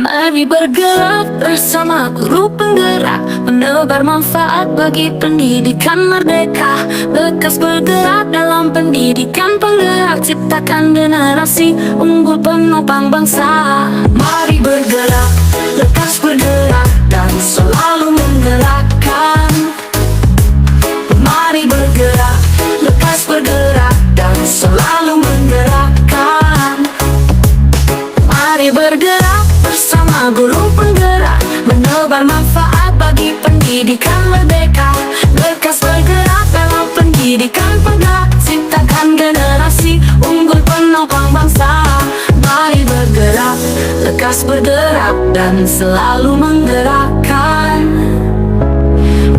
Mari bergerak bersama guru penggerak, menebar manfaat bagi pendidikan merdeka. Lekas bergerak dalam pendidikan penggerak, ciptakan generasi unggul penopang bangsa. Mari bergerak, lekas bergerak, dan selalu menggerakkan. Mari bergerak, lekas bergerak, dan selalu menggerakkan. Mari bergerak bersama guru penggerak, menebar manfaat bagi pendidikan merdeka. Lekas bergerak dalam pendidikan penggerak, ciptakan generasi unggul penopang bangsa. Mari bergerak, lekas bergerak, dan selalu menggerakkan.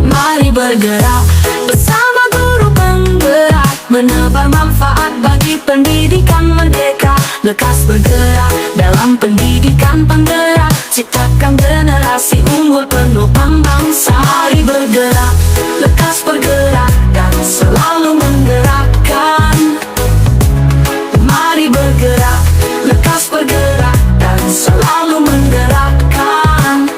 Mari bergerak bersama guru penggerak, menebar manfaat bagi pendidikan merdeka. Lekas bergerak dalam pendidikan penggerak, ciptakan generasi unggul penopang bangsa. Mari bergerak, lekas bergerak, dan selalu menggerakkan. Mari bergerak, lekas bergerak, dan selalu menggerakkan.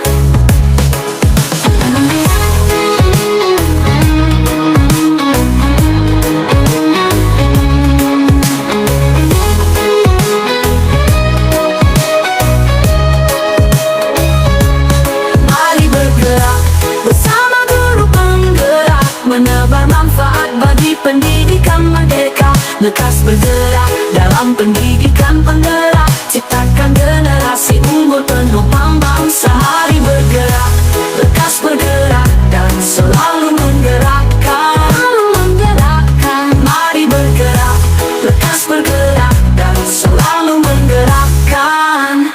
Menebar manfaat bagi pendidikan merdeka. Lekas bergerak dalam pendidikan penggerak, ciptakan generasi unggul penopang bangsa. Mari bergerak, lekas bergerak, dan selalu menggerakkan. Mari bergerak, lekas bergerak, dan selalu menggerakkan.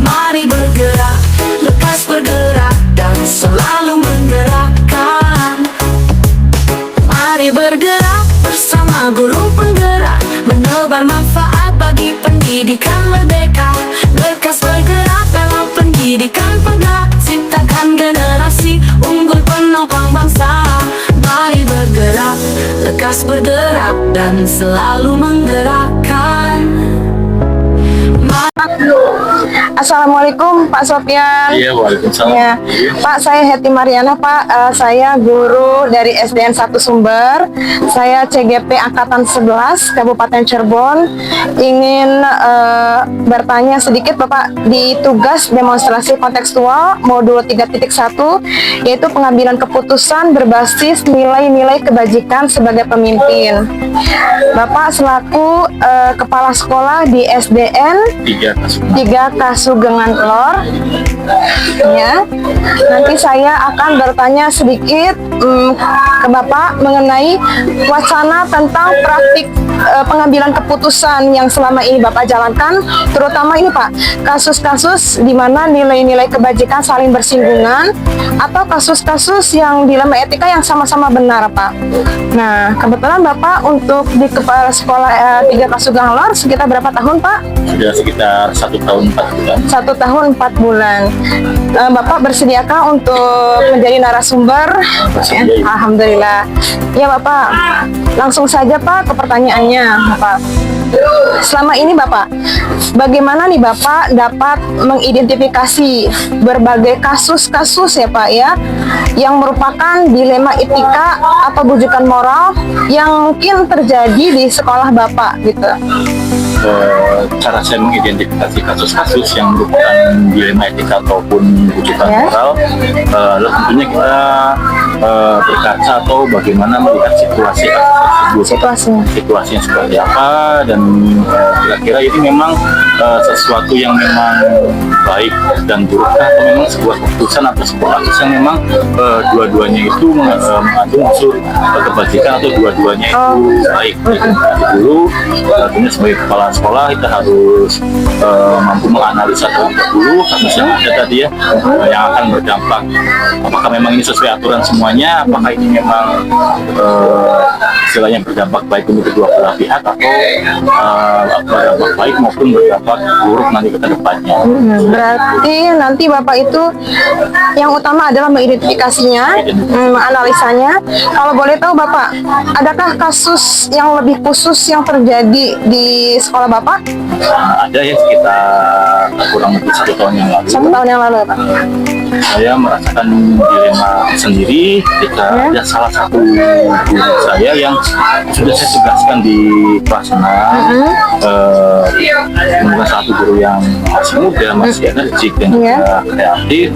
Mari bergerak, lekas bergerak, dan selalu menggerakkan. Mari bergerak bersama guru penggerak, menebar manfaat bagi pendidikan merdeka. Lekas bergerak dalam pendidikan penggerak, ciptakan generasi unggul penopang bangsa. Mari bergerak, lekas bergerak, dan selalu menggerakkan. Assalamualaikum Pak Sofyan. Iya, waalaikumsalam. Ya, Pak, saya Heti Mariana, Pak. Saya guru dari SDN 1 Sumber. Saya CGP Angkatan 11 Kabupaten Cirebon. Ingin bertanya sedikit Bapak di tugas demonstrasi kontekstual modul 3.1, yaitu pengambilan keputusan berbasis nilai-nilai kebajikan sebagai pemimpin. Bapak selaku kepala sekolah di SDN 3 Kasugengan Lor, ya. Nanti saya akan bertanya sedikit ke Bapak mengenai wacana tentang praktik pengambilan keputusan yang selama ini Bapak jalankan, terutama ini Pak, kasus-kasus di mana nilai-nilai kebajikan saling bersinggungan atau kasus-kasus yang dilema etika yang sama-sama benar, Pak. Nah, kebetulan Bapak untuk di kepala sekolah 3 Kasugengan Lor sekitar berapa tahun, Pak? Sudah sekitar 1 tahun 4 bulan. 1 tahun 4 bulan. Bapak bersediakah untuk menjadi narasumber? Ya, alhamdulillah. Ya Bapak, langsung saja Pak ke pertanyaannya, Bapak. Selama ini Bapak, bagaimana nih Bapak dapat mengidentifikasi berbagai kasus-kasus ya Pak ya, yang merupakan dilema etika atau bujukan moral yang mungkin terjadi di sekolah Bapak gitu? Cara saya mengidentifikasi kasus-kasus yang merupakan dilema etika ataupun bujukan moral, tentunya kita berkaca atau bagaimana melihat situasi tersebut, situasinya seperti apa, dan kira-kira ini memang sesuatu yang memang baik dan buruk, atau memang sebuah keputusan atau sebuah kasus yang memang dua-duanya itu mengandung unsur kebajikan atau dua-duanya itu baik. Jadi dulu tentunya sebagai kepala sekolah kita harus mampu menganalisa terlebih dahulu kasus yang ada tadi ya, yang akan berdampak. Apakah memang ini sesuai aturan semuanya? Apakah ini memang istilahnya berdampak baik untuk kedua belah pihak, atau berdampak baik maupun berdampak buruk nanti ke depannya? Berarti nanti Bapak itu yang utama adalah mengidentifikasinya, menganalisanya. Kalau boleh tahu Bapak, adakah kasus yang lebih khusus yang terjadi di sekolah Bapak? Ada ya, sekitar kurang kurang lebih 1 tahun yang lalu. 1 tahun yang lalu ya Pak. Saya merasakan dilema sendiri ketika ada salah satu guru saya yang sudah saya tugaskan di kelas 6. Bukan satu guru yang masih muda, masih energik dan juga kreatif,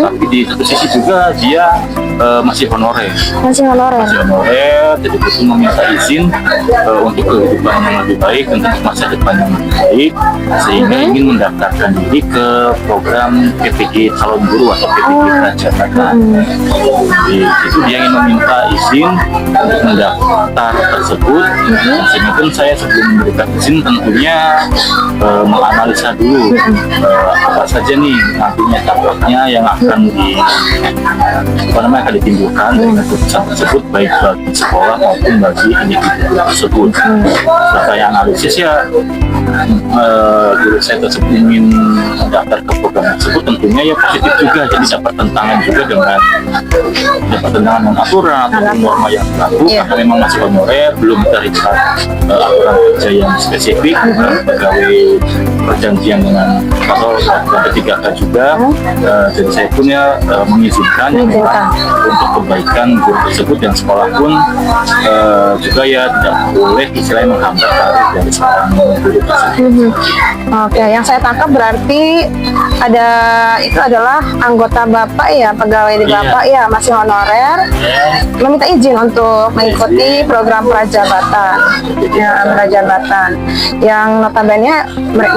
tapi di satu sisi juga dia masih honorer. Masih honorer. Jadi itu meminta izin untuk kehidupan yang lebih baik dan untuk masa depan yang lebih baik, sehingga ingin mendaftarkan diri ke program PPG calon guru atau PPG Prajabata. Jadi itu dia ingin meminta izin untuk mendaftar tersebut, sehingga pun saya sebelum memberikan izin tentunya menganalisa dulu apa saja nih nantinya dampaknya yang akan akan ditimbulkan dari keputusan tersebut, baik bagi sekolah maupun bagi individu tersebut. Setelah saya analisis ya, guru saya tersebut ingin mendaftar ke program tersebut tentunya ya positif juga, jadi dapat tentangan juga dengan aturan atau norma yang berlaku, karena memang masih honorer, belum terikat aturan kerja yang spesifik, pegawai perjanjian dengan atau P3K juga. Jadi saya pun ya mengizinkan untuk kebaikan guru tersebut, dan sekolah pun juga ya tidak boleh istilahnya menghambat karir dari seorang guru tersebut. Oke, yang saya tangkap berarti itu adalah anggota Bapak ya, pegawai di Bapak ya, masih honorer, meminta izin untuk mengikuti program Prajabatan. Ya, Prajabatan. Yang notabene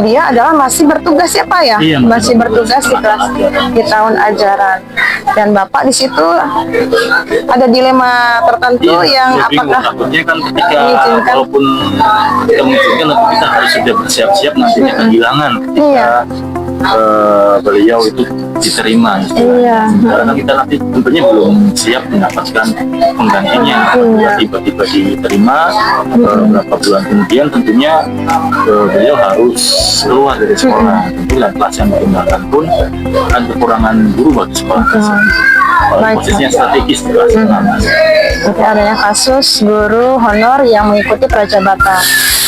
dia adalah masih bertugas ya Pak ya, masih bertugas di tahun ajaran. Dan Bapak di situ ada dilema tertentu yang apakah takutnya kan ketika walaupun kita mengizinkan, tapi kita harus sudah bersiap-siap nantinya kehilangan ketika beliau itu diterima, karena kita nanti tentunya belum siap mendapatkan penggantinya. Tiba-tiba diterima, beberapa bulan kemudian tentunya beliau harus keluar dari sekolah. Tentu kelas yang digunakan pun akan kekurangan guru bagi sekolah tersebut. Posisinya strategis di kelas 6. Oke, adanya kasus guru honor yang mengikuti Prajabata.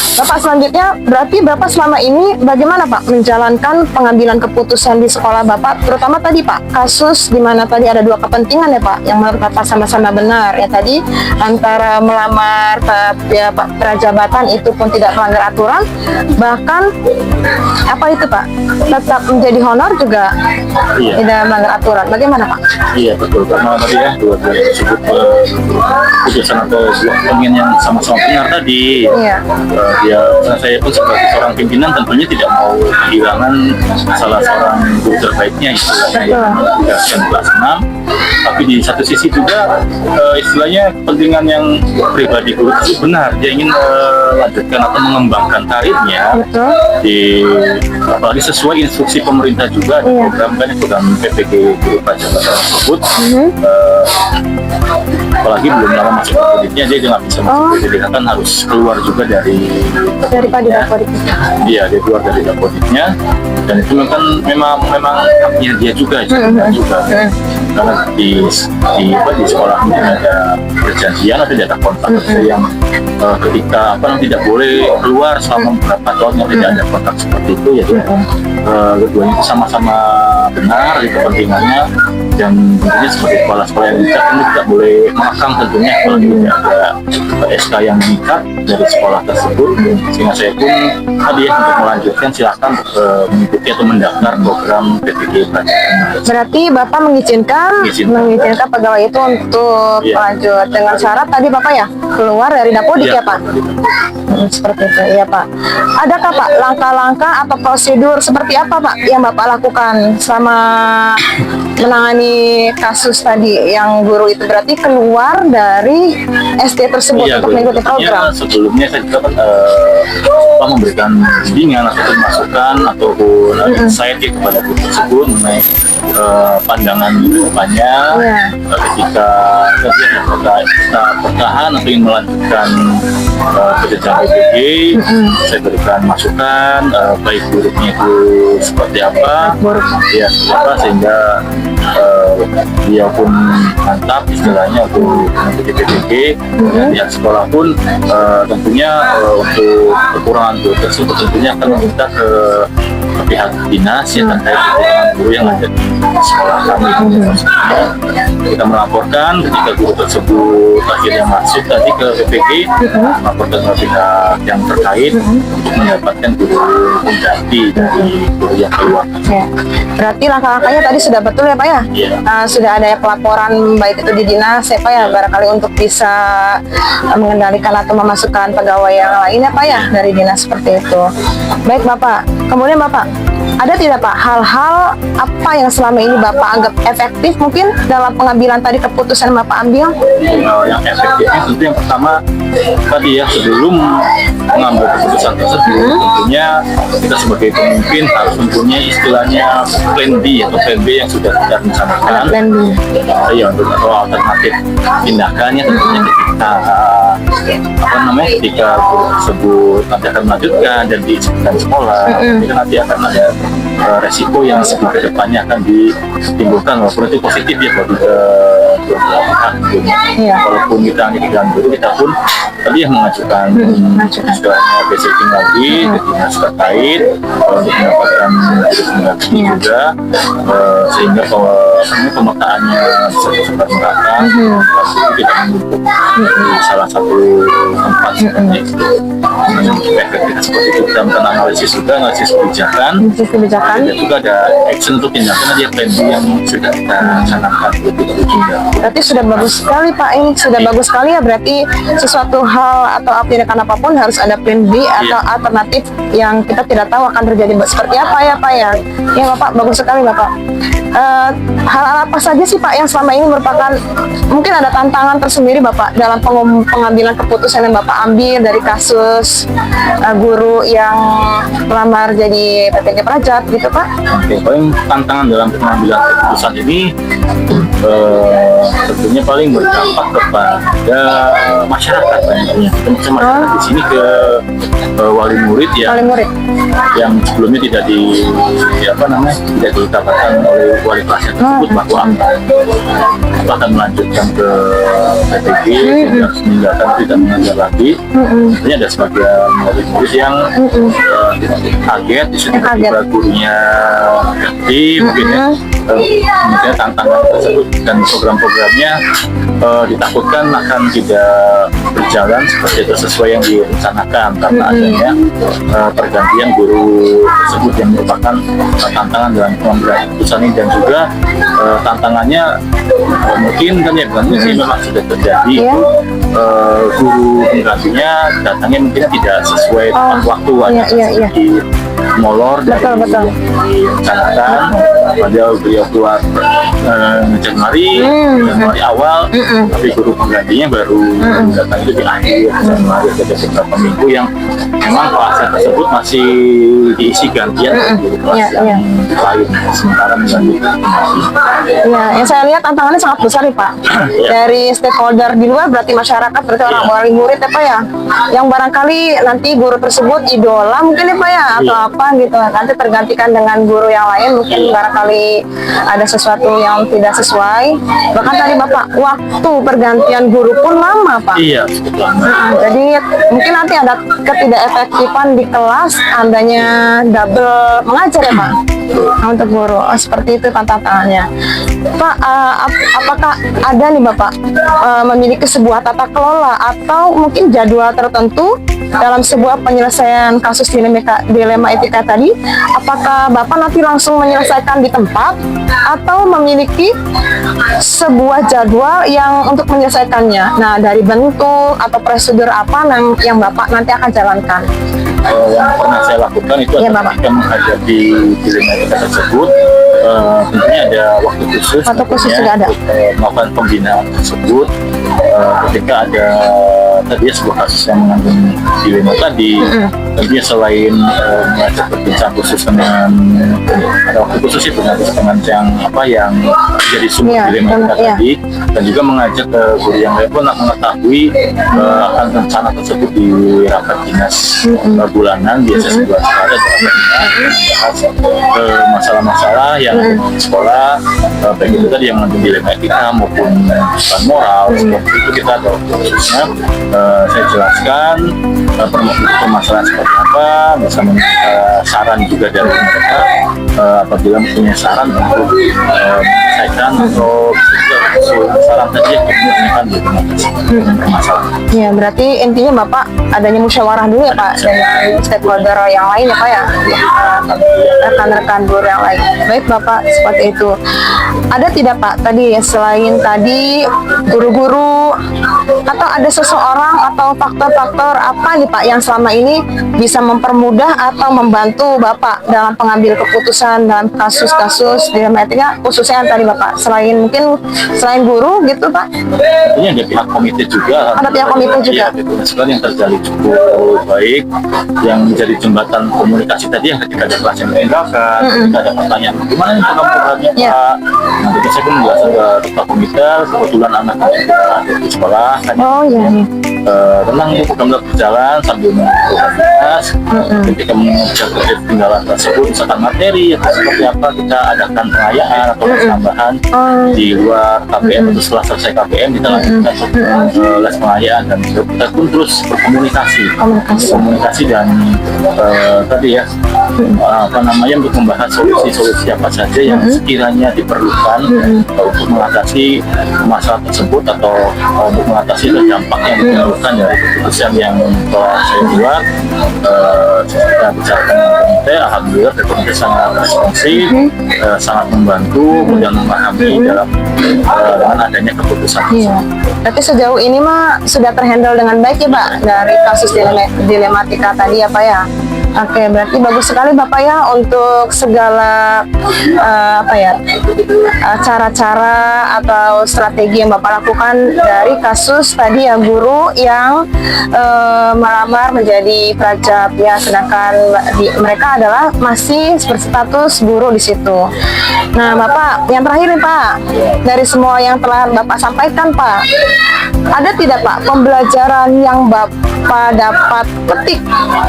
Bapak selanjutnya, berarti Bapak selama ini bagaimana Pak menjalankan pengambilan keputusan di sekolah Bapak, terutama tadi Pak, kasus di mana tadi ada 2 kepentingan ya Pak, yang menurut Bapak sama-sama benar ya tadi, antara melamar Pak Prajabatan itu pun tidak melanggar aturan, bahkan apa itu Pak, tetap menjadi honor juga tidak melanggar aturan. Bagaimana Pak? Iya betul, karena tadi ya dua-duanya tersebut keputusan atau kepentingan yang sama-sama benar tadi. Saya pun sebagai seorang pimpinan tentunya tidak mau kehilangan salah seorang guru terbaiknya istilahnya yang ditugaskan kelas 6, tapi di satu sisi juga istilahnya kepentingan yang pribadi guru itu benar, dia ingin melanjutkan atau mengembangkan karirnya apalagi sesuai instruksi pemerintah juga di program PPG Guru Prajabata tersebut. Apalagi belum lama masuk ke auditnya, dia nggak bisa masuk jadi kan harus keluar juga dari Dapodik. Iya, dia keluar dari Dapodiknya, dan itu kan memang haknya dia juga, karena di sekolah mungkin ada perjanjian atau ada kontrak yang ketika tidak boleh keluar selama beberapa tahun yang tidak ada kontrak seperti itu, ya keduanya itu sama-sama benar di kepentingannya. Dan tentunya sebagai kepala sekolah yang mengikat ini tidak boleh mengekang tentunya kalau tidak ada SK yang mengikat dari sekolah tersebut, sehingga saya pun tadi untuk melanjutkan silahkan mengikuti atau mendaftar program PPG Prajabata. Berarti Bapak mengizinkan pegawai itu untuk lanjut dengan syarat tadi Bapak ya keluar dari Dapodik ya Pak? Seperti itu ya Pak. Adakah Pak langkah-langkah atau prosedur seperti apa Pak yang Bapak lakukan selama menangani kasus tadi yang guru itu berarti keluar dari SD tersebut untuk mengikuti program? Sebelumnya saya juga memberikan bimbingan ataupun masukan ataupun insight kepada guru tersebut mengenai pandangan depannya ketika kita bertahan atau ingin melanjutkan kerjaan PPG. Saya berikan masukan baik buruknya itu seperti apa, sehingga dia pun mantap istilahnya untuk mengikuti PPG, dan pihak sekolah pun tentunya untuk kekurangan guru tersebut tentunya akan meminta ke pihak pihak dinas ya terkait kekurangan guru yang ada di sekolah kami. Kita melaporkan ketika guru tersebut akhirnya masuk tadi ke PPG, melaporkan ke pihak yang terkait untuk mendapatkan guru pengganti dari guru yang keluar. Ya. Berarti langkah-langkahnya tadi sudah betul ya Pak ya? Iya. Sudah ada pelaporan baik itu di dinas ya Pak ya, barangkali untuk bisa mengendalikan atau memasukkan pegawai yang lain ya Pak ya dari dinas seperti itu. Baik Bapak, kemudian Bapak, ada tidak Pak hal-hal apa yang selama ini Bapak anggap efektif mungkin dalam pengambilan tadi keputusan Bapak ambil? Yang efektifnya tentu yang pertama tadi ya, sebelum mengambil keputusan tersebut tentunya kita sebagai pemimpin harus mempunyai istilahnya plan B atau plan B yang sudah kita rencanakan. Plan B. Ya, untuk atau alternatif tindakannya tentunya ketika guru tersebut nanti akan melanjutkan dan diizinkan sekolah, itu nanti akan ada resiko yang ke depannya akan ditimbulkan, walaupun itu positif ya bagi kedua pihak. Walaupun kita hanya diganggu, kita pun tadi yang mengajukan istilahnya basiking lagi ke dinas terkait untuk mendapatkan pengganti juga, sehingga pemetaannya bisa tersebar merata, tidak menumpuk di salah satu tempat seperti itu. Efektivitas seperti itu kita melakukan analisis juga, analisis kebijakan, dan juga ada action untuk tindakan dia plan B yang sudah kita rencanakan itu juga. Berarti sudah bagus sekali Pak, ini sudah bagus sekali ya, berarti sesuatu hal atau tindakan apapun harus ada plan B atau alternatif yang kita tidak tahu akan terjadi seperti apa ya Pak ya. Ya Bapak, bagus sekali Bapak. Hal-hal apa saja sih Pak yang selama ini merupakan mungkin ada tantangan tersendiri Bapak dalam pengambilan keputusan yang Bapak ambil dari kasus guru yang melamar jadi PPG Prajat gitu Pak? Oke, paling tantangan dalam pengambilan keputusan ini tentunya paling berdampak kepada masyarakat banyak. Masyarakat di sini ke wali murid ya, yang sebelumnya tidak tidak dikatakan oleh wali kelasnya tersebut bahwa akan melanjutkan ke PPG dan harus meninggalkan tidak mengajar lagi. Tentunya ada sebagian wali murid yang kaget tiba-tiba gurunya ganti mungkin ya. Kemudian tantangan tersebut dan program-programnya ditakutkan akan tidak berjalan seperti itu sesuai yang direncanakan karena adanya pergantian guru tersebut yang merupakan tantangan dalam pengambilan keputusan ini, dan juga tantangannya mungkin kan ya sih memang sudah terjadi guru penggantinya datangnya mungkin tidak sesuai tepat waktu, ada sedikit molor dari yang direncanakan. Padahal beliau keluar Januari awal, tapi guru penggantinya baru datang itu di akhir Januari. Ada beberapa minggu yang memang kelasnya tersebut masih diisi gantian guru kelas yang lain, sementara melanjutkan Ya, yang saya lihat tantangannya sangat besar nih Pak. Dari stakeholder di luar berarti masyarakat, berarti orang wali murid ya Pak ya, yang barangkali nanti guru tersebut idola mungkin ya Pak ya, atau apa gitu, nanti tergantikan dengan guru yang lain, mungkin barangkali ada sesuatu yang tidak sesuai. Bahkan tadi Bapak, waktu pergantian guru pun lama Pak. Iya, cukup lama. Jadi mungkin nanti ada ketidakefektifan di kelas, adanya double mengajar ya Pak. Untuk guru, seperti itu tantangannya Pak. Apakah ada nih Bapak memiliki sebuah tata kelola atau mungkin jadwal tertentu dalam sebuah penyelesaian kasus dilema etika tadi? Apakah Bapak nanti langsung menyelesaikan di tempat atau memiliki sebuah jadwal yang untuk menyelesaikannya? Nah, dari bentuk atau prosedur apa yang Bapak nanti akan jalankan? Yang pernah saya lakukan itu adalah ketika menghadapi dilema etika tersebut, tentunya ada waktu khusus sudah ada untuk melakukan pembinaan tersebut. Ketika ada tadi sebuah kasus yang mengandung dilema tadi, tentunya selain mengajak berbincang khusus dengan ada waktu khusus itu dengan yang jadi sumber dilema tadi, dan juga mengajak guru yang lain pun mengetahui akan rencana tersebut di rapat dinas bulanan, biasa sebulan sekali ada masalah-masalah yang ada di sekolah, baik itu tadi yang mengandung dilema etika maupun bukan moral, seperti itu kita ada khususnya. Saya jelaskan permasalahan seperti apa, bersama saran juga dari mereka, apabila punya saran untuk menyelesaikan atau saran tadi yang ditanyakan di permasalahan. Ya, berarti intinya Bapak adanya musyawarah dulu ya Pak dengan stakeholder yang lain ya Pak ya, rekan-rekan guru yang lain. Baik Bapak, seperti itu. Ada tidak Pak tadi ya, selain tadi guru-guru, atau ada seseorang atau faktor-faktor apa nih Pak yang selama ini bisa mempermudah atau membantu Bapak dalam pengambil keputusan dalam kasus-kasus di etika, khususnya yang tadi Bapak, selain guru gitu Pak? Ini ada pihak komite juga. Ada pihak komite juga. Iya, sekali yang terjalin cukup baik, yang menjadi jembatan komunikasi tadi yang ketika ada kelas yang ditinggalkan, ketika ada pertanyaan, gimana nih programnya Pak? Nanti saya pun menjelaskan ke ketua komite, kebetulan anaknya juga ada di sekolah, Oh iya. tenang program berjalan sambil mengumpulkan tugas. Ketika mengejar ketinggalan tersebut, misalkan materi atau seperti apa, kita adakan pengayaan atau tambahan di luar KPM atau setelah selesai KPM kita lanjutkan les pengayaan, dan kita pun terus berkomunikasi dan tadi ya untuk membahas solusi-solusi apa saja yang sekiranya diperlukan untuk mengatasi masalah tersebut atau untuk mengatasi dampak yang ditimbulkan dari keputusan yang telah saya buat. Kita bicara dengan komite, alhamdulillah komite sangat responsif, sangat membantu dan memahami dalam dengan adanya keputusan. Iya. Berarti sejauh ini mah sudah terhandle dengan baik ya Pak dari kasus dilematika tadi ya Pak ya. Oke, berarti bagus sekali Bapak ya untuk segala cara-cara atau strategi yang Bapak lakukan dari kasus tadi ya guru yang melamar menjadi prajab ya, sedangkan mereka adalah masih berstatus guru di situ. Nah Bapak, yang terakhir nih Pak, dari semua yang telah Bapak sampaikan Pak, ada tidak Pak pembelajaran yang Bapak dapat petik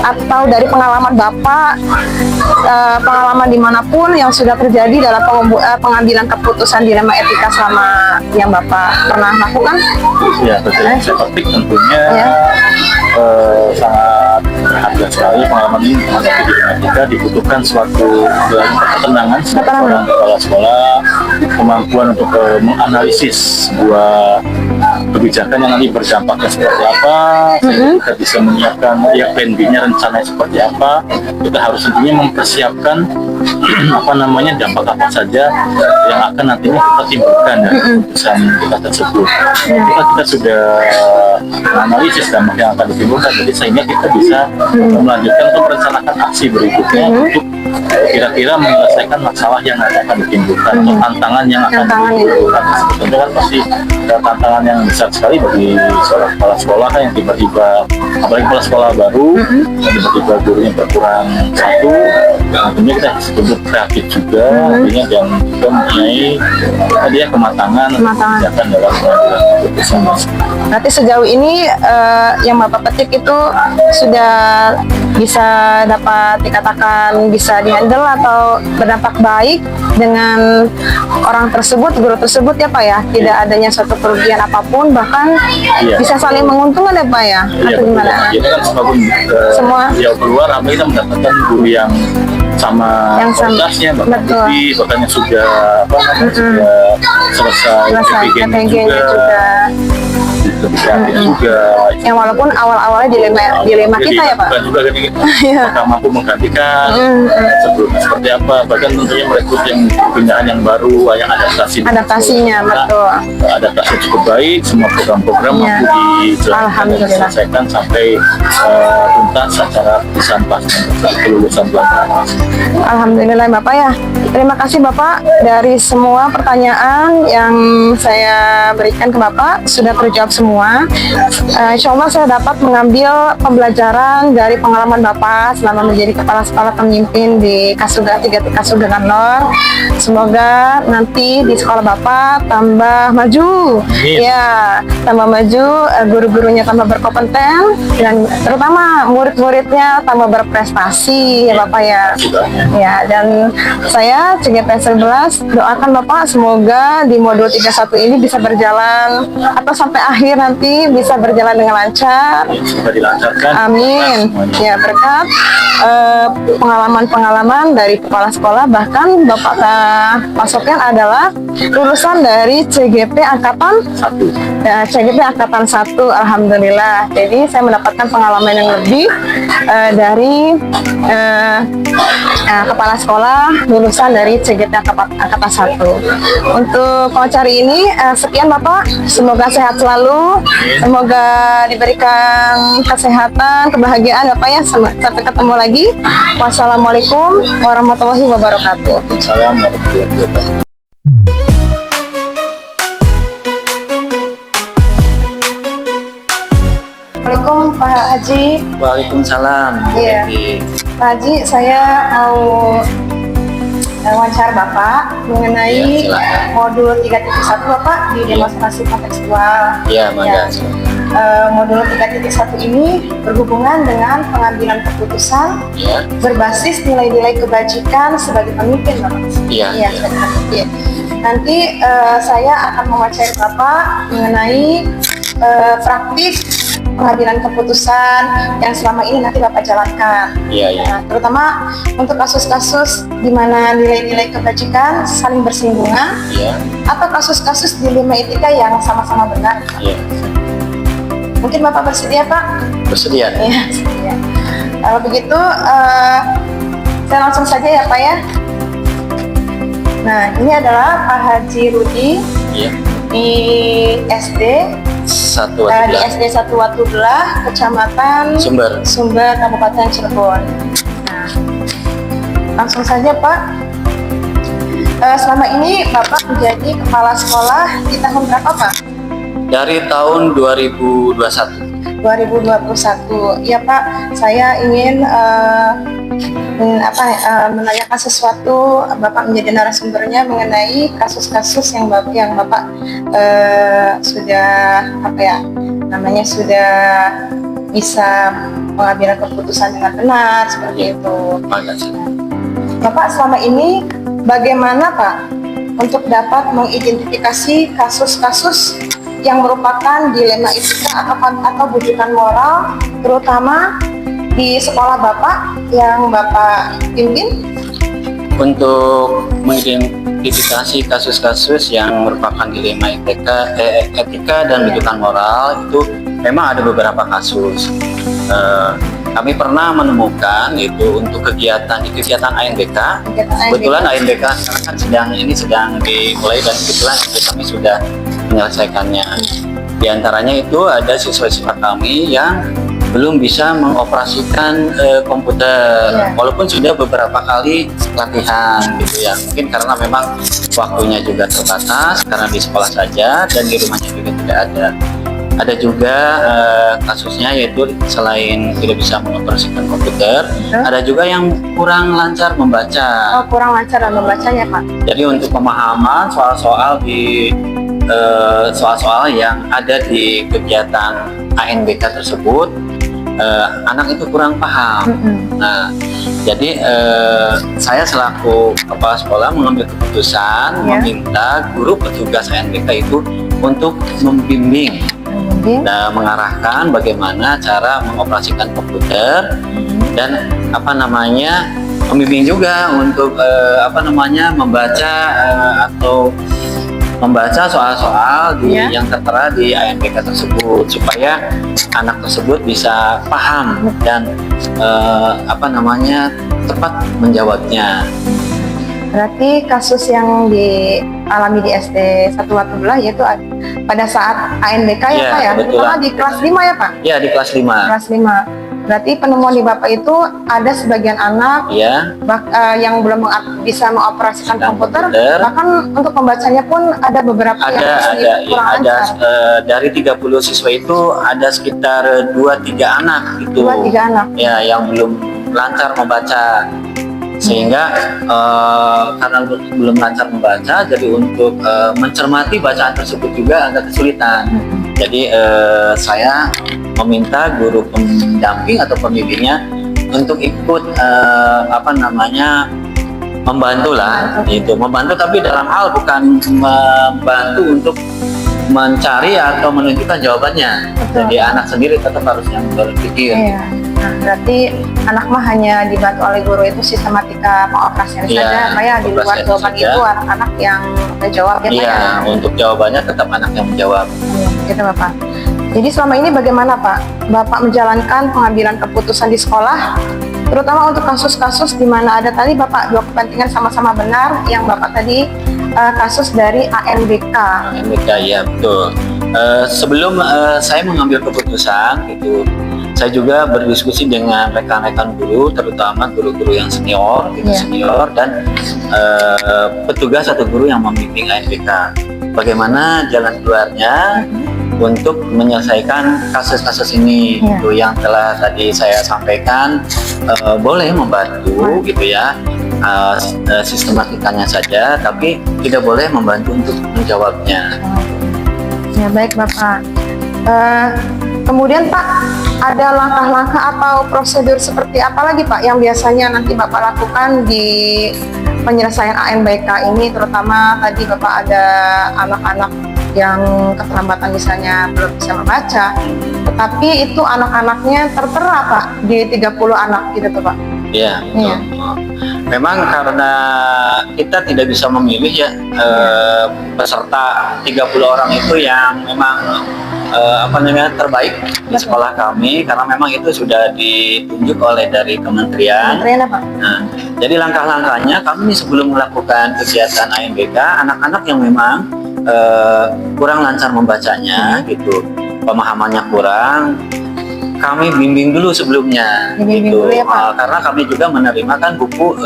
atau dari pengalaman Bapak, pengalaman dimanapun yang sudah terjadi dalam pengambilan keputusan dilema etika selama yang Bapak pernah lakukan? Ya, betul. Saya petik tentunya sangat berharga sekali pengalaman ini menghadapi dilema etika. Dibutuhkan suatu ketenangan seorang kepala sekolah, kemampuan untuk menganalisis sebuah kebijakan yang nanti berdampaknya seperti apa, sehingga kita bisa menyiapkan ya plan B-nya, rencananya seperti apa. Kita harus tentunya mempersiapkan dampak apa saja yang akan nantinya kita timbulkan dari keputusan kita tersebut. Kita sudah menganalisis dampak yang akan ditimbulkan, jadi sehingga kita bisa melanjutkan untuk merencanakan aksi berikutnya untuk kira-kira menyelesaikan masalah yang akan ditimbulkan atau tantangan yang akan ditimbulkan. Tentu kan pasti tantangan yang besar sekali bagi seorang kepala sekolah yang tiba-tiba, apalagi kepala sekolah baru, tiba-tiba gurunya berkurang satu, tentunya kita sebut kreatif juga, artinya dan juga mempunyai dia kematangan dalam pengambilan keputusan. Berarti sejauh ini yang Bapak petik itu sudah bisa dapat dikatakan bisa dihandle atau berdampak baik dengan orang tersebut, guru tersebut ya Pak ya, tidak adanya suatu kerugian apapun, bahkan bisa saling menguntungkan ya Pak ya, atau gimana? Ini kan semua jauh keluar, apalagi kita mendapatkan guru yang sama kualitasnya, bahkan yang sudah selesai PPG-nya juga. Yang walaupun awal-awalnya dilema kita ya Pak. Bukan juga kan apakah mampu menggantikan sebelumnya seperti apa, bahkan tentunya merekrut yang pindahan yang baru, yang adaptasinya betul. Adaptasi cukup baik, semua program-program mampu dijalankan dan diselesaikan sampai tuntas secara kelulusan pelaksanaan. Alhamdulillah Bapak ya. Terima kasih Bapak, dari semua pertanyaan yang saya berikan ke Bapak sudah terjawab semua. Insya Allah saya dapat mengambil pembelajaran dari pengalaman Bapak selama menjadi kepala sekolah pemimpin di Kasuga 3 Kasuga Nor. Semoga nanti di sekolah Bapak tambah maju, ya, tambah maju, guru-gurunya tambah berkompeten, dan terutama murid-muridnya tambah berprestasi ya Bapak ya. Ya, dan saya CGP 11 doakan Bapak semoga di modul 31 ini bisa berjalan atau sampai akhir nanti bisa berjalan dengan lancar. Semoga dilancarkan. Amin. Semuanya. Ya, berkat pengalaman-pengalaman dari kepala sekolah, bahkan Bapak Pak Sofyan adalah lulusan dari CGP Angkatan Satu. CGP Angkatan 1, alhamdulillah. Jadi saya mendapatkan pengalaman yang lebih dari kepala sekolah lulusan dari CGP Angkatan 1. Untuk pengacara ini sekian Bapak, semoga sehat selalu, semoga diberikan kesehatan, kebahagiaan Bapak ya. Sampai ketemu lagi. Wassalamualaikum warahmatullahi wabarakatuh. Salam warahmatullahi wabarakatuh. Assalamualaikum Pak Haji. Waalaikumsalam. Iya. Pak Haji, saya mau wawancara Bapak mengenai Ya, silakan. modul 3.1 Bapak di demonstrasi kontekstual. Iya, mangga. Modul 3.1 ini berhubungan dengan pengambilan keputusan Ya. berbasis nilai-nilai kebajikan sebagai pemimpin Bapak. Iya. Iya, sebagai pemimpin. Nanti saya akan mewawancarai Bapak mengenai praktik pengambilan keputusan yang selama ini nanti Bapak jalankan. Iya, iya. Nah, terutama untuk kasus-kasus di mana nilai-nilai kebajikan saling bersinggungan Iya. atau kasus-kasus dilema etika yang sama-sama benar. Iya. Mungkin Bapak bersedia Pak? Bersedia. Iya, bersedia. Kalau begitu saya langsung saja ya Pak ya. Nah, ini adalah Pak Haji Rudi Iya. di SD Satu di adalah SD 1 Watu Belah, Kecamatan sumber. Sumber, Kabupaten Cirebon. Nah, langsung saja Pak. Selama ini Bapak menjadi kepala sekolah di tahun berapa Pak? Dari tahun 2021. 2021. Ya Pak, saya ingin menanyakan sesuatu. Bapak menjadi narasumbernya mengenai kasus-kasus yang Bapak sudah sudah bisa mengambil keputusan dengan benar seperti itu. Mangga. Bapak selama ini bagaimana Pak untuk dapat mengidentifikasi kasus-kasus yang merupakan dilema etika atau bujukan moral, terutama di sekolah Bapak yang Bapak pimpin? Untuk mengidentifikasi kasus-kasus yang merupakan dilema etika dan bujukan moral, itu memang ada beberapa kasus. Kami pernah menemukan itu untuk kegiatan ANBK. Kebetulan ANBK sekarang kan sedang dimulai dan kebetulan kami sudah menyelesaikannya. Di antaranya itu ada siswa-siswa kami yang belum bisa mengoperasikan komputer, Ya. walaupun sudah beberapa kali latihan gitu ya. Mungkin karena memang waktunya juga terbatas karena di sekolah saja dan di rumahnya juga tidak ada. Ada juga kasusnya yaitu selain tidak bisa mengoperasikan komputer, ada juga yang kurang lancar membaca. Oh, kurang lancar dalam membacanya Pak. Jadi untuk pemahaman soal-soal yang ada di kegiatan ANBK tersebut, anak itu kurang paham. Nah, jadi saya selaku kepala sekolah mengambil keputusan meminta guru petugas ANBK itu untuk membimbing dan mengarahkan bagaimana cara mengoperasikan komputer dan membimbing juga untuk membaca atau membaca soal-soal yang tertera di ANBK tersebut supaya anak tersebut bisa paham dan tepat menjawabnya. Berarti kasus yang dialami di SD 1 Watu Belah yaitu pada saat ANBK ya Pak ya? Betul. Terutama di kelas 5 ya Pak? Ya, di kelas 5. Kelas 5. Berarti penemuan di Bapak itu ada sebagian anak Ya, yang belum bisa mengoperasikan komputer, komputer. bahkan untuk pembacanya pun ada beberapa yang masih kurang lancar. Dari 30 siswa itu ada sekitar 2-3 anak itu. 2-3 anak. Ya, yang belum lancar membaca. Sehingga karena belum lancar membaca, jadi untuk mencermati bacaan tersebut juga agak kesulitan. Jadi saya meminta guru pendamping atau pembimbingnya untuk ikut membantu lah, itu membantu, tapi dalam hal bukan membantu untuk mencari atau menunjukkan jawabannya. Betul. Jadi anak sendiri tetap harus yang berpikir. Iya. Nah, berarti anak mah hanya dibantu oleh guru itu sistematika pengoperasian Iya, saja, Pak ya. Di luar pengoperasian jawaban saja. itu anak-anak yang menjawab ya, Pak Iya, ya. untuk jawabannya tetap anak yang menjawab. Gitu Bapak. Jadi selama ini bagaimana Pak? Bapak menjalankan pengambilan keputusan di sekolah, terutama untuk kasus-kasus di mana ada tadi Bapak dua kepentingan sama-sama benar, yang Bapak tadi kasus dari ANBK. ANBK ya betul. Sebelum saya mengambil keputusan gitu, saya juga berdiskusi dengan rekan-rekan guru, terutama guru-guru yang senior, gitu, Iya. senior dan petugas atau guru yang membimbing ANBK. Bagaimana jalan keluarnya untuk menyelesaikan kasus-kasus ini, Iya. gitu, yang telah tadi saya sampaikan, boleh membantu, gitu ya. Sistematikanya saja, tapi tidak boleh membantu untuk menjawabnya. Ya baik Bapak. Kemudian Pak, ada langkah-langkah atau prosedur seperti apa lagi Pak yang biasanya nanti Bapak lakukan di penyelesaian ANBK ini, terutama tadi Bapak ada anak-anak yang keterlambatan misalnya belum bisa membaca, tetapi itu anak-anaknya tertera Pak di 30 anak gitu tuh Pak. Iya, Iya. betul. Memang karena kita tidak bisa memilih ya peserta 30 orang itu yang memang terbaik di sekolah kami, karena memang itu sudah ditunjuk oleh dari kementerian. Kementerian apa? Nah, jadi langkah-langkahnya kami sebelum melakukan kegiatan ANBK, anak-anak yang memang kurang lancar membacanya gitu, pemahamannya kurang, kami bimbing dulu sebelumnya. Dibimbing gitu. dulu ya, Pak? Karena kami juga menerima kan buku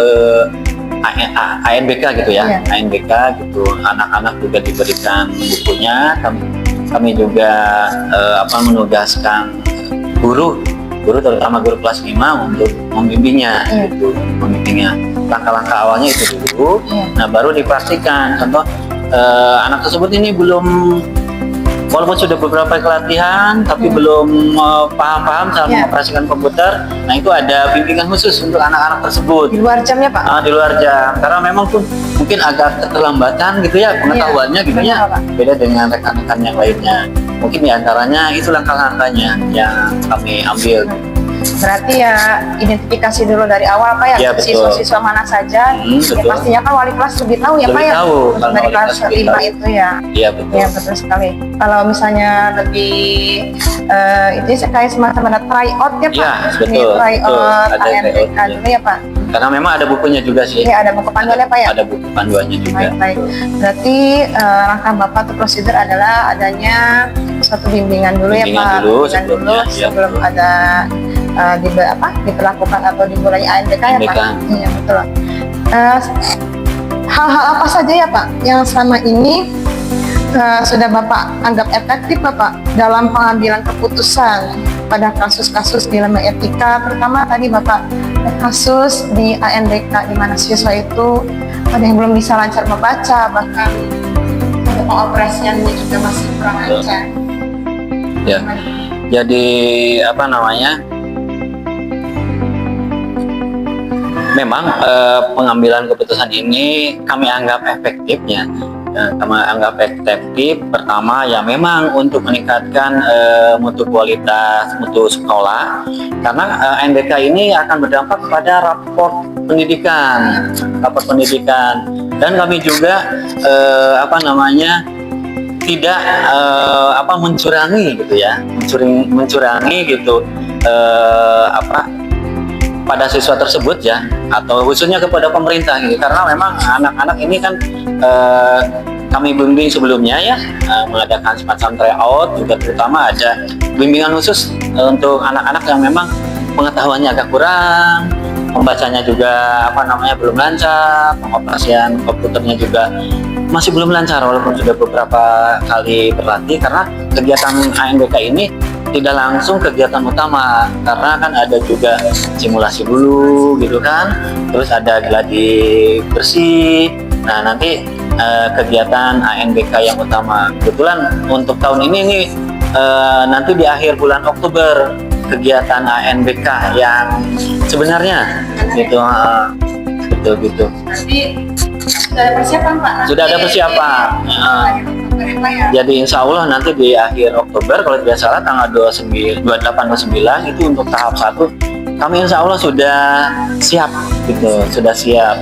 ANBK gitu ya, Iya. ANBK gitu. Anak-anak juga diberikan bukunya. Kami juga menugaskan guru terutama guru kelas 5 untuk membimbingnya, Iya. gitu, membimbingnya. Langkah-langkah awalnya itu dulu. Iya. Nah, baru dipastikan contoh anak tersebut ini belum, walaupun sudah beberapa pelatihan tapi belum paham-paham cara Iya. mengoperasikan komputer. Nah, itu ada bimbingan khusus untuk anak-anak tersebut. Di luar jamnya Pak? Di luar jam, karena memang pun mungkin agak keterlambatan gitu ya pengetahuannya, gitu ya, benar, Pak. beda dengan rekan-rekan yang lainnya. Mungkin diantaranya itu langkah-langkahnya yang kami ambil. Berarti ya identifikasi dulu dari awal Pak ya, Iya, betul. siswa-siswa mana saja. Ya Betul. pastinya kan wali kelas lebih tahu ya Lebih Pak ya. tahu, Untuk karena dari wali kelas kelas lebih 5 tahu. itu ya. Iya, betul. Ya betul sekali. Kalau misalnya lebih itu kayak semacam ada try out ya Pak. Iya, betul, Ini try betul. out Ada ANBK try out, dulu ya Pak. Karena memang ada bukunya juga sih. Iya ada buku panduannya Pak ya. Ada buku panduannya juga. Baik. Berarti langkah Bapak atau prosedur adalah adanya suatu bimbingan dulu ya Bimbingan Pak. dulu Bimbingan dulu sebelumnya, ya, sebelum betul. ada diberlakukan atau dimulai ANBK ya Pak. ANBK. Iya betul. Hal-hal apa saja ya Pak yang selama ini sudah Bapak anggap efektif Bapak dalam pengambilan keputusan pada kasus-kasus dilema etika, terutama tadi Bapak kasus di ANBK di mana siswa itu ada yang belum bisa lancar membaca, bahkan pengoperasiannya juga masih kurang lancar. Ya. Jadi memang pengambilan keputusan ini kami anggap efektifnya. Kami anggap efektif pertama ya memang untuk meningkatkan mutu kualitas mutu sekolah, karena ANBK ini akan berdampak pada raport pendidikan, dan kami juga tidak mencurangi gitu ya, mencurangi gitu pada siswa tersebut ya, atau khususnya kepada pemerintah gitu, karena memang anak-anak ini kan kami bimbing sebelumnya ya, mengadakan semacam tryout juga, terutama ada bimbingan khusus untuk anak-anak yang memang pengetahuannya agak kurang, membacanya juga belum lancar, pengoperasian komputernya juga masih belum lancar walaupun sudah beberapa kali berlatih, karena kegiatan ANBK ini tidak langsung kegiatan utama, karena kan ada juga simulasi dulu gitu kan, terus ada gladi bersih. Nah, nanti kegiatan ANBK yang utama kebetulan untuk tahun ini nanti di akhir bulan Oktober kegiatan ANBK yang sebenarnya gitu. Berarti sudah ada persiapan Pak? Sudah ada persiapan. Oktober ya Pak ya? Jadi insya Allah nanti di akhir Oktober kalau tidak salah tanggal 28-29 itu untuk tahap 1 kami insya Allah sudah siap gitu, sudah siap.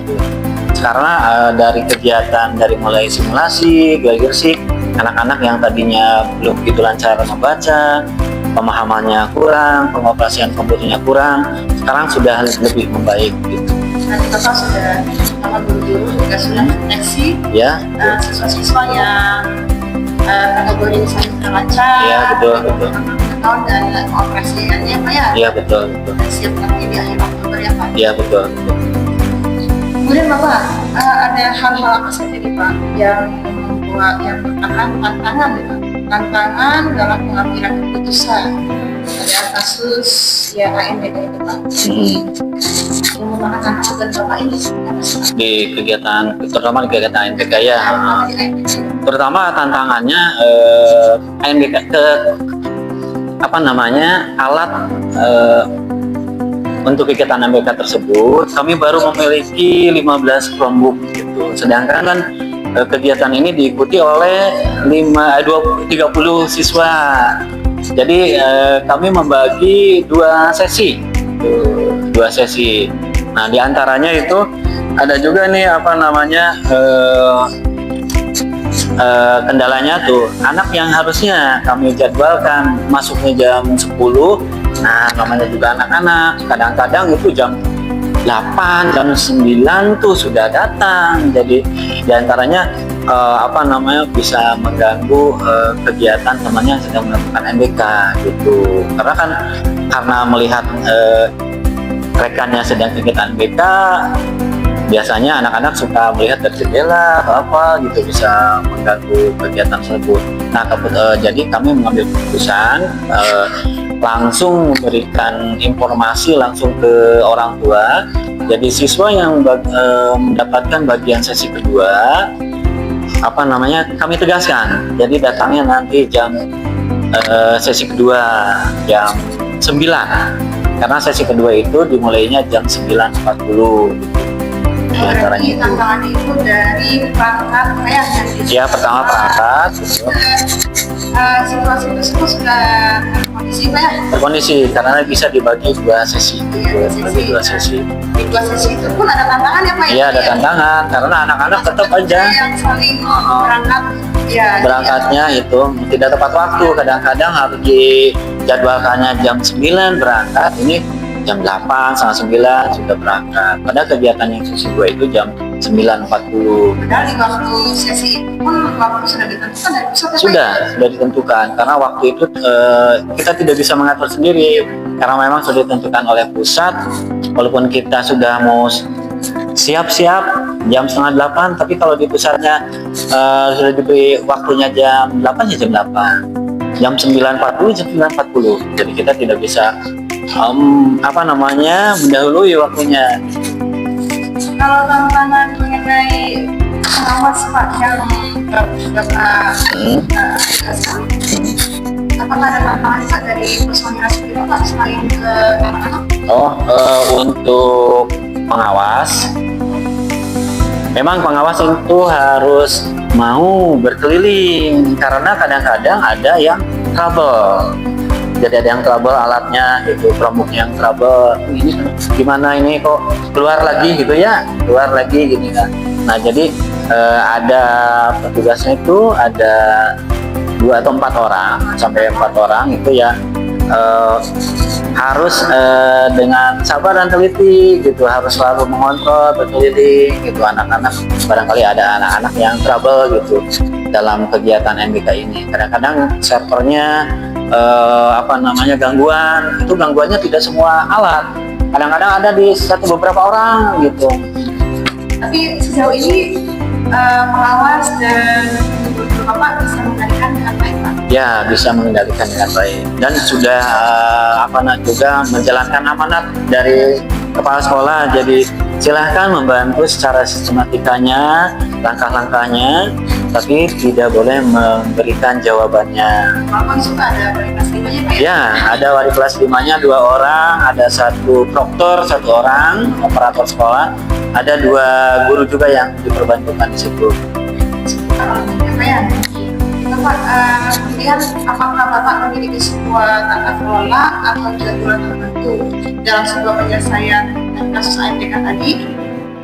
Karena dari kegiatan dari mulai simulasi, geogesik, anak-anak yang tadinya belum begitu lancar membaca, pemahamannya kurang, pengoperasian komputernya kurang, sekarang sudah lebih membaik gitu. Nanti Bapak sudah sama guru-guru juga sudah deteksi Ya, siswa-siswa yang kategori misalnya lancar, ya betul. dan operasiannya Pak ya? Ya betul. Dan siap nanti di akhir Oktober ya Pak? Ya betul. Kemudian Bapak, ada hal-hal apa saja nih Pak yang membuat yang merupakan tantangan ya Pak? Tantangan dalam pengambilan keputusan pada kasus ya AMBK itu Pak. Yang merupakan tantangan dan Bapak ini apa sih Pak? Di kegiatan, terutama di kegiatan AMBK ya. Terutama tantangannya AMBK alat untuk kegiatan AMBK tersebut kami baru memiliki 15 Chromebook gitu. Sedangkan kan kegiatan ini diikuti oleh 30 siswa. Jadi kami membagi dua sesi. Nah, diantaranya itu ada juga nih kendalanya tuh anak yang harusnya kami jadwalkan masuknya jam 10. Nah, namanya juga anak-anak, kadang-kadang itu jam 8, jam 9 tuh sudah datang. Jadi diantaranya bisa mengganggu kegiatan temannya yang sedang melakukan MBK gitu. Karena melihat rekannya sedang kegiatan MBK, biasanya anak-anak suka melihat dari jendela atau apa gitu, bisa mengganggu kegiatan tersebut. Nah, jadi kami mengambil keputusan langsung memberikan informasi langsung ke orang tua. Jadi siswa yang mendapatkan bagian sesi kedua, kami tegaskan. Jadi datangnya nanti jam sesi kedua jam 9, karena sesi kedua itu dimulainya jam 9.40. Berarti tantangan itu dari perangkat yang ya, pertama perangkat situasi tersebut sudah terkondisi Pak ya? Terkondisi karena bisa dibagi dua sesi. Di dua sesi itu pun ada tantangan ya Pak ya? Iya, ada tantangan karena anak-anak tetap aja yang saling berangkat berangkatnya itu tidak tepat waktu. Kadang-kadang harus dijadwalkannya jam 9 berangkat, ini jam 8, setengah 9 sudah berangkat. Padahal kegiatan yang sesi 2 itu jam 9.40. Padahal di waktu sesi itu pun waktu sudah ditentukan dari pusat ya Pak? Sudah ditentukan, karena waktu itu kita tidak bisa mengatur sendiri, karena memang sudah ditentukan oleh pusat. Walaupun kita sudah mau siap-siap jam setengah 8, tapi kalau di pusatnya sudah diberi waktunya jam 8 ya jam 8, jam 9.40 jam 9.40. Jadi kita tidak bisa mendahului waktunya. Kalau tantangan mengenai pengawas Pak yang Bapak jelaskan, apakah ada tantangan Pak dari personil sendiri Pak selain ke anak-anak? Untuk pengawas, memang pengawas itu harus mau berkeliling karena kadang-kadang ada yang trouble. Jadi ada yang trouble alatnya, itu Chromebooknya yang trouble. Ini gimana ini kok keluar lagi gitu ya, keluar lagi gini kan. Nah, jadi ada petugasnya itu ada 2 atau 4 orang sampai 4 orang itu ya, harus dengan sabar dan teliti gitu, harus selalu mengontrol, berkeliling gitu anak-anak. Barangkali ada anak-anak yang trouble gitu dalam kegiatan MBK ini. Kadang-kadang servernya gangguan. Itu gangguannya tidak semua alat. Kadang-kadang ada di beberapa orang gitu. Tapi sejauh ini pengawas dan guru Bapak bisa mengendalikan dengan baik Pak? Ya, bisa mengendalikan dengan baik dan sudah juga menjalankan amanat dari kepala sekolah. Jadi silahkan membantu secara sistematikanya, langkah-langkahnya, tapi tidak boleh memberikan jawabannya. Walaupun suka ada wali kelas 5-nya Pak ya? Ya, ada wali kelas 5-nya 2 orang, ada 1 proktor 1 orang, operator sekolah, ada 2 guru juga yang diperbantukan di situ. Kalau apa ya? Bapak, kemudian apakah Bapak memiliki sebuah tata kelola atau jadwal tertentu dalam sebuah penyelesaian kasus AMPK tadi,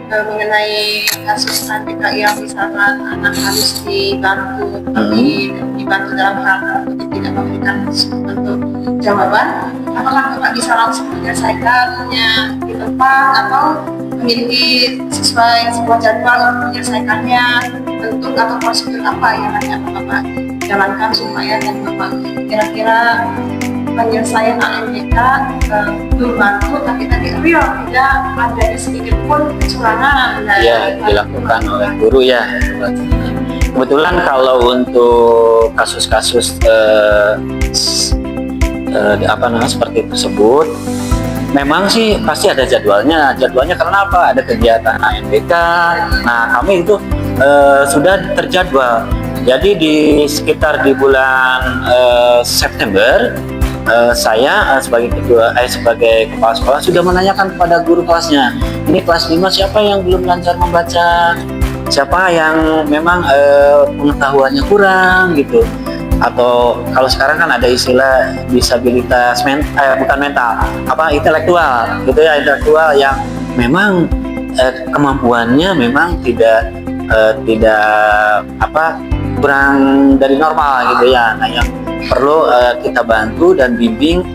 mengenai kasus AMPK yang misalkan anak harus dibantu, tapi dibantu dalam hal tertentu tidak memberikan bentuk jawaban, apakah Bapak bisa langsung menyelesaikannya di tempat atau memiliki sesuai sebuah jadwal untuk menyelesaikannya, bentuk atau prosedur apa yang nanti akan Bapak jalankan supaya dan Bapak kira-kira penyelesaian AMPK membantu tapi tadi real tidak ada sedikit pun kecurangan Ya, dilakukan oleh guru ya. Kebetulan kalau untuk kasus-kasus seperti tersebut, memang sih pasti ada jadwalnya. Jadwalnya karena apa? Ada kegiatan AMPK. Nah, kami itu sudah terjadwal. Jadi di sekitar di bulan September, saya sebagai kepala sekolah sudah menanyakan kepada guru kelasnya, ini kelas 5 siapa yang belum lancar membaca, siapa yang memang pengetahuannya kurang gitu, atau kalau sekarang kan ada istilah disabilitas bukan mental, intelektual gitu ya, intelektual yang memang kemampuannya memang tidak kurang dari normal gitu ya. Nah, yang perlu kita bantu dan bimbing,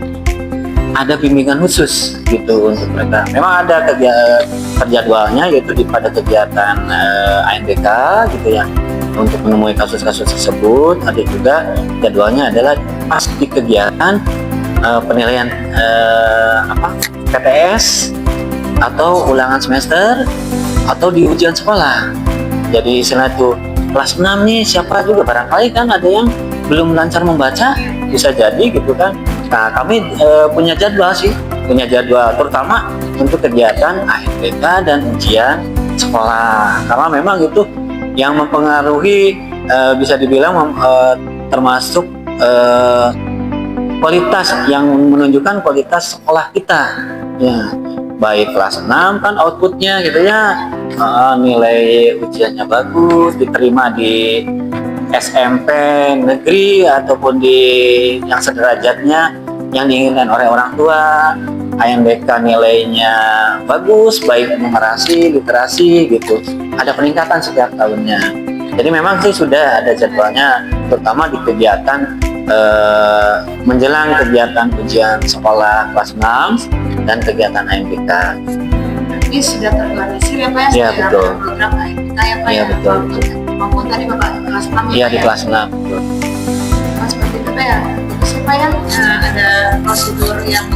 ada bimbingan khusus gitu untuk mereka. Memang ada terjadwalnya, yaitu pada kegiatan AMPK gitu ya, untuk menemui kasus-kasus tersebut. Ada juga jadwalnya adalah pas di kegiatan penilaian PTS atau ulangan semester atau di ujian sekolah. Jadi istilah itu kelas 6 nih siapa juga, barangkali kan ada yang belum lancar membaca, bisa jadi gitu kan. Nah, kami punya jadwal terutama untuk kegiatan AMPK dan ujian sekolah, karena memang itu yang mempengaruhi, bisa dibilang termasuk kualitas, yang menunjukkan kualitas sekolah kita ya. Baik kelas 6 kan outputnya gitu ya, nilai ujiannya bagus, diterima di SMP negeri ataupun di yang sederajatnya yang diinginkan oleh orang tua, AMPK nilainya bagus, baik numerasi, literasi gitu, ada peningkatan setiap tahunnya. Jadi memang sih sudah ada jadwalnya, terutama di kegiatan menjelang kegiatan ujian sekolah kelas 6 dan kegiatan AMPK. Jadi sudah terorganisir ya Pak ya? Iya betul. Program AMPK ya Pak ya? Betul. Maupun tadi Bapak kelas 6 Iya di kelas 6. Betul. Oh, seperti itu Pak ya? Supaya ada prosedur yang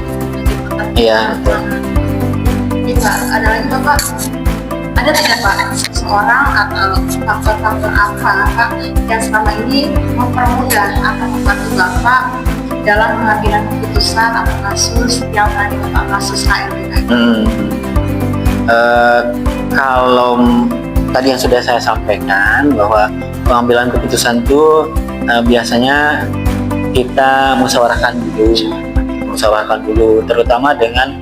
Iya betul. Ini Pak, ada lagi Bapak? Ada tidak Pak seseorang atau faktor-faktor apa Pak yang selama ini mempermudah atau membantu Bapak dalam pengambilan keputusan atau kasus yang tadi Bapak kasus AMPK? Kalau tadi yang sudah saya sampaikan bahwa pengambilan keputusan itu biasanya kita musyawarahkan dulu, terutama dengan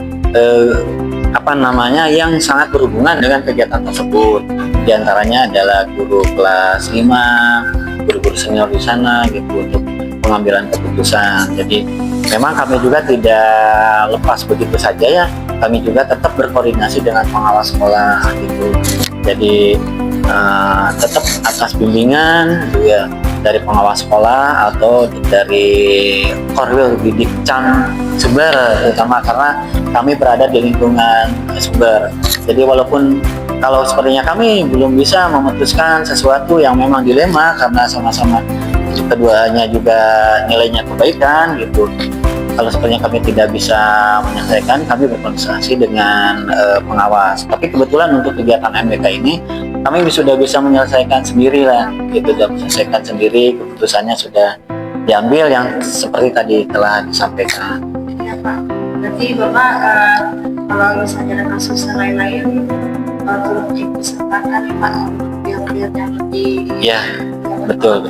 yang sangat berhubungan dengan kegiatan tersebut. Di antaranya adalah guru kelas 5, guru-guru senior di sana gitu, untuk pengambilan keputusan. Jadi memang kami juga tidak lepas begitu saja ya, kami juga tetap berkoordinasi dengan pengawas sekolah gitu. Jadi tetap atas bimbingan juga dari pengawas sekolah atau dari Korwil Bidik Cam Sumber, terutama karena kami berada di lingkungan Sumber. Jadi walaupun kalau sepertinya kami belum bisa memutuskan sesuatu yang memang dilema karena sama-sama keduanya juga nilainya kebaikan gitu. Kalau sepertinya kami tidak bisa menyelesaikan, kami berkonsultasi dengan pengawas. Tapi kebetulan untuk kegiatan AMPK ini kami sudah bisa menyelesaikan sendiri lah, gitu. Sudah menyelesaikan sendiri, keputusannya sudah diambil yang seperti tadi telah disampaikan. Ya Pak, berarti Bapak kalau misalnya ada kasus yang lain-lain turut dipesertakan ya Pak, biar yang lebih. Ya, betul.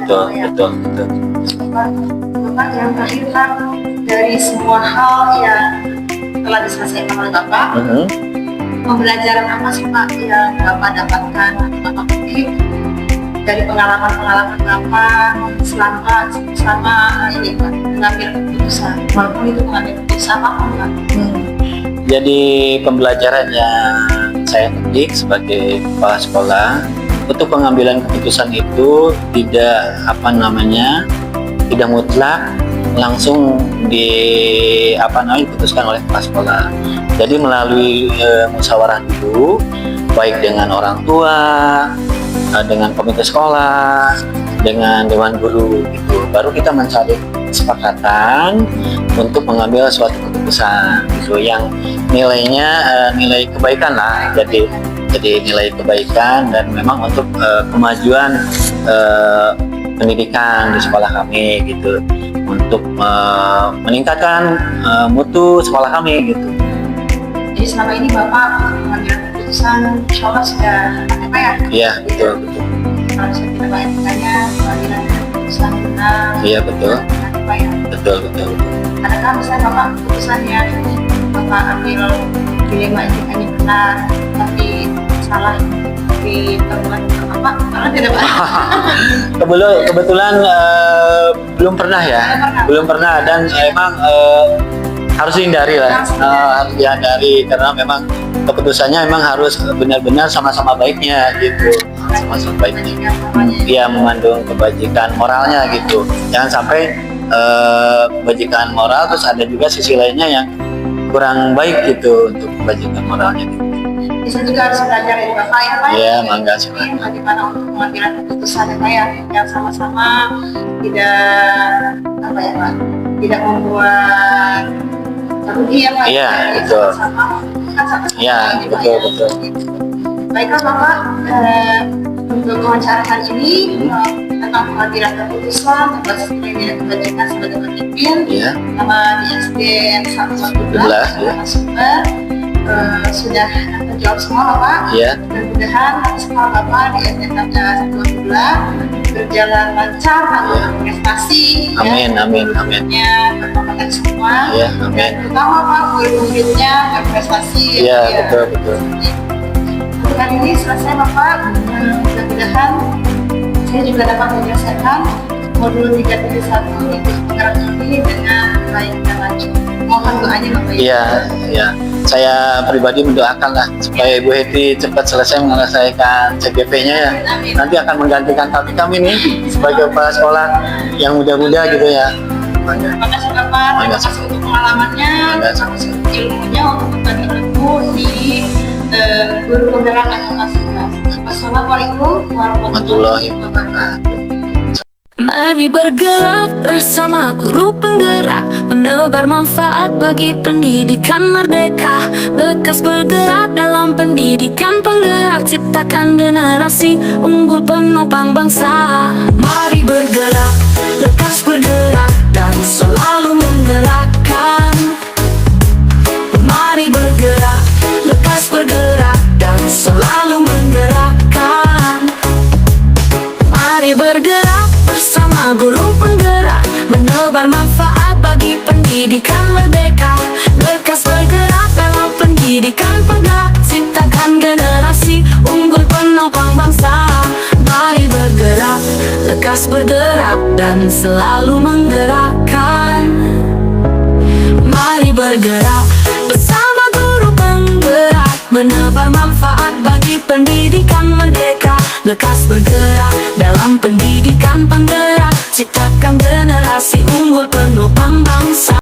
Bapak yang terakhir Pak, dari semua hal yang telah diselesaikan oleh Bapak, pembelajaran apa sih Pak yang Bapak dapatkan atau Bapak petik dari pengalaman-pengalaman Bapak selama ini Pak mengambil keputusan, walaupun itu mengambil keputusan apa Pak? Jadi pembelajaran yang saya petik sebagai kepala sekolah untuk pengambilan keputusan itu tidak mutlak langsung diputuskan oleh kepala sekolah. Jadi melalui musyawarah dulu, baik dengan orang tua, dengan komite sekolah, dengan dewan guru gitu. Baru kita mencari kesepakatan untuk mengambil suatu keputusan gitu yang nilainya nilai kebaikan lah. Jadi nilai kebaikan dan memang untuk kemajuan pendidikan di sekolah kami gitu, untuk meningkatkan mutu sekolah kami gitu. Jadi selama ini Bapak mengambil keputusan insya Allah sudah apa ya? Iya, betul. Kalau saya tidak banyak bertanya, pengambilan keputusan benar. Iya, betul. Apa ya? Betul. Adakah misalnya Bapak keputusan yang Bapak ambil dilema itu hanya benar, tapi salah di temuan apa? Karena tidak banyak. Kebetulan belum pernah ya, belum pernah dan emang harus dihindari lah, harus dihindari karena memang keputusannya memang harus benar-benar sama-sama baiknya gitu, sama-sama baiknya. Dia mengandung kebajikan moralnya gitu, jangan sampai kebajikan moral terus ada juga sisi lainnya yang kurang baik gitu untuk kebajikan moralnya gitu. Bisa juga harus belajar dari Bapak ya Pak. Iya, mangga silakan. Bagaimana untuk mengambil keputusan ya Pak ya, yang sama-sama tidak apa ya Pak, tidak membuat rugi ya Pak. Iya, Jadi betul. sama-sama. Iya, ini, Pak, betul, ya. betul. Baiklah Bapak, untuk wawancara hari ini tentang pengambilan keputusan atas nilai kebajikan sebagai pemimpin Iya. sama di SDN 114 ya. Sumber sudah terjawab semua Bapak. Iya. Mudah-mudahan sekolah Bapak di SDN 112 berjalan lancar, tanpa prestasi. Amin. Berkompeten semua. Iya, amin. Dan terutama Pak, murid-muridnya berprestasi. Iya, Ya. betul. Untuk hari ini selesai Bapak. Mudah-mudahan saya juga dapat menyelesaikan modul 3.1 itu penggerak ini dengan baik dan lancar. Mohon doanya Bapak. Iya. Saya pribadi mendoakan lah supaya Ibu Heti cepat selesai menyelesaikan CGP-nya ya. Amin. Nanti akan menggantikan kami nih sebagai kepala sekolah yang muda-muda gitu ya. Terima kasih Bapak, terima kasih untuk pengalamannya, terima kasih untuk ilmunya untuk berbagi ilmu di guru penggerak akademi. Wassalamualaikum warahmatullahi wabarakatuh. Mari bergerak bersama guru penggerak, menebar manfaat bagi pendidikan merdeka. Lekas bergerak dalam pendidikan penggerak, ciptakan generasi unggul penopang bangsa. Mari bergerak, lekas bergerak dan selalu menggerakkan. Mari bergerak, lekas bergerak dan selalu menggerakkan. Mari bergerak bersama guru penggerak, menebar manfaat bagi pendidikan merdeka. Lekas bergerak dalam pendidikan penggerak, ciptakan generasi unggul penopang bangsa. Mari bergerak, lekas bergerak dan selalu menggerakkan. Mari bergerak bersama guru penggerak, menebar manfaat bagi pendidikan merdeka. Lekas bergerak dalam pendidikan penggerak, ciptakan generasi unggul penopang bangsa.